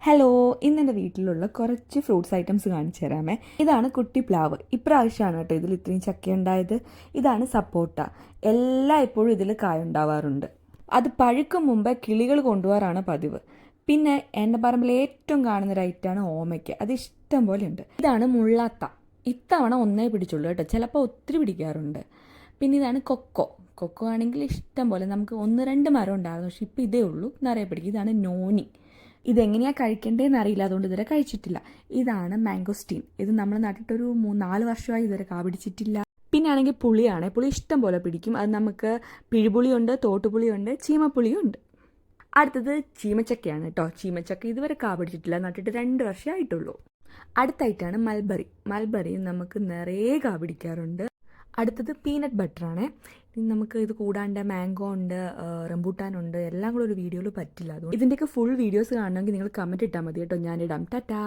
Hello, ഇന്നെൻ്റെ വീട്ടിലുള്ള കുറച്ച് ഫ്രൂട്ട്സ് ഐറ്റംസ് കാണിച്ചു തരാമേ. ഇതാണ് കുട്ടി പ്ലാവ്. ഇപ്രാവശ്യമാണ് കേട്ടോ ഇതിൽ ഇത്രയും ചക്ക ഉണ്ടായത്. ഇതാണ് സപ്പോട്ട. എപ്പോഴും ഇതിൽ കായ ഉണ്ടാവാറുണ്ട്. അത് പഴുക്കും മുമ്പേ കിളികൾ കൊണ്ടുപോകാറാണ് പതിവ്. പിന്നെ എൻ്റെ പറമ്പിൽ ഏറ്റവും കാണുന്ന ഒരു ഐറ്റമാണ് ഓമയ്ക്ക. അത് ഇഷ്ടം പോലെ ഉണ്ട്. ഇതാണ് മുള്ളാത്ത. ഇത്തവണ ഒന്നേ പിടിച്ചുള്ളൂ കേട്ടോ, ചിലപ്പോൾ ഒത്തിരി പിടിക്കാറുണ്ട്. പിന്നെ ഇതാണ് കൊക്കോ. കൊക്കോ ആണെങ്കിൽ ഇഷ്ടം പോലെ, നമുക്ക് 1-2 മരം ഉണ്ടായിരുന്നു, പക്ഷെ ഇപ്പോൾ ഇതേ ഉള്ളൂ, നിറയെ പിടിക്കും. ഇതാണ് നോനി. ഇതെങ്ങനെയാണ് കഴിക്കേണ്ടതെന്ന് അറിയില്ല, അതുകൊണ്ട് ഇതുവരെ കഴിച്ചിട്ടില്ല. ഇതാണ് മാംഗോസ്റ്റീൻ. ഇത് നമ്മൾ നട്ടിട്ടൊരു 3-4 വർഷമായി, ഇതുവരെ കാ പിടിച്ചിട്ടില്ല. പിന്നെ ആണെങ്കിൽ പുളിയാണ്. പുളി ഇഷ്ടം പോലെ പിടിക്കും. അത് നമുക്ക് പിഴിപുളിയുണ്ട്, തോട്ടുപുളിയുണ്ട്, ചീമപ്പുളിയും ഉണ്ട്. അടുത്തത് ചീമച്ചക്കയാണ് കേട്ടോ. ചീമച്ചക്ക ഇതുവരെ കാ പിടിച്ചിട്ടില്ല, നട്ടിട്ട് 2 വർഷമേ ആയിട്ടുള്ളൂ. അടുത്തായിട്ടാണ് മൽബറി. മൽബറി നമുക്ക് നിറയെ കാ പിടിക്കാറുണ്ട്. അടുത്തത് പീനട്ട് ബട്ടറാണ്. നമുക്ക് ഇത് കൂടാണ്ട് മാംഗോ ഉണ്ട്, റംബൂട്ടാനുണ്ട്, എല്ലാം കൂടെ ഒരു വീഡിയോയിൽ പറ്റില്ല. അതുകൊണ്ട് ഇതിൻ്റെയൊക്കെ ഫുൾ വീഡിയോസ് കാണണമെങ്കിൽ നിങ്ങൾ കമൻറ്റ് ഇട്ടാൽ മതി കേട്ടോ, ഞാനിടാം. ടാറ്റാ.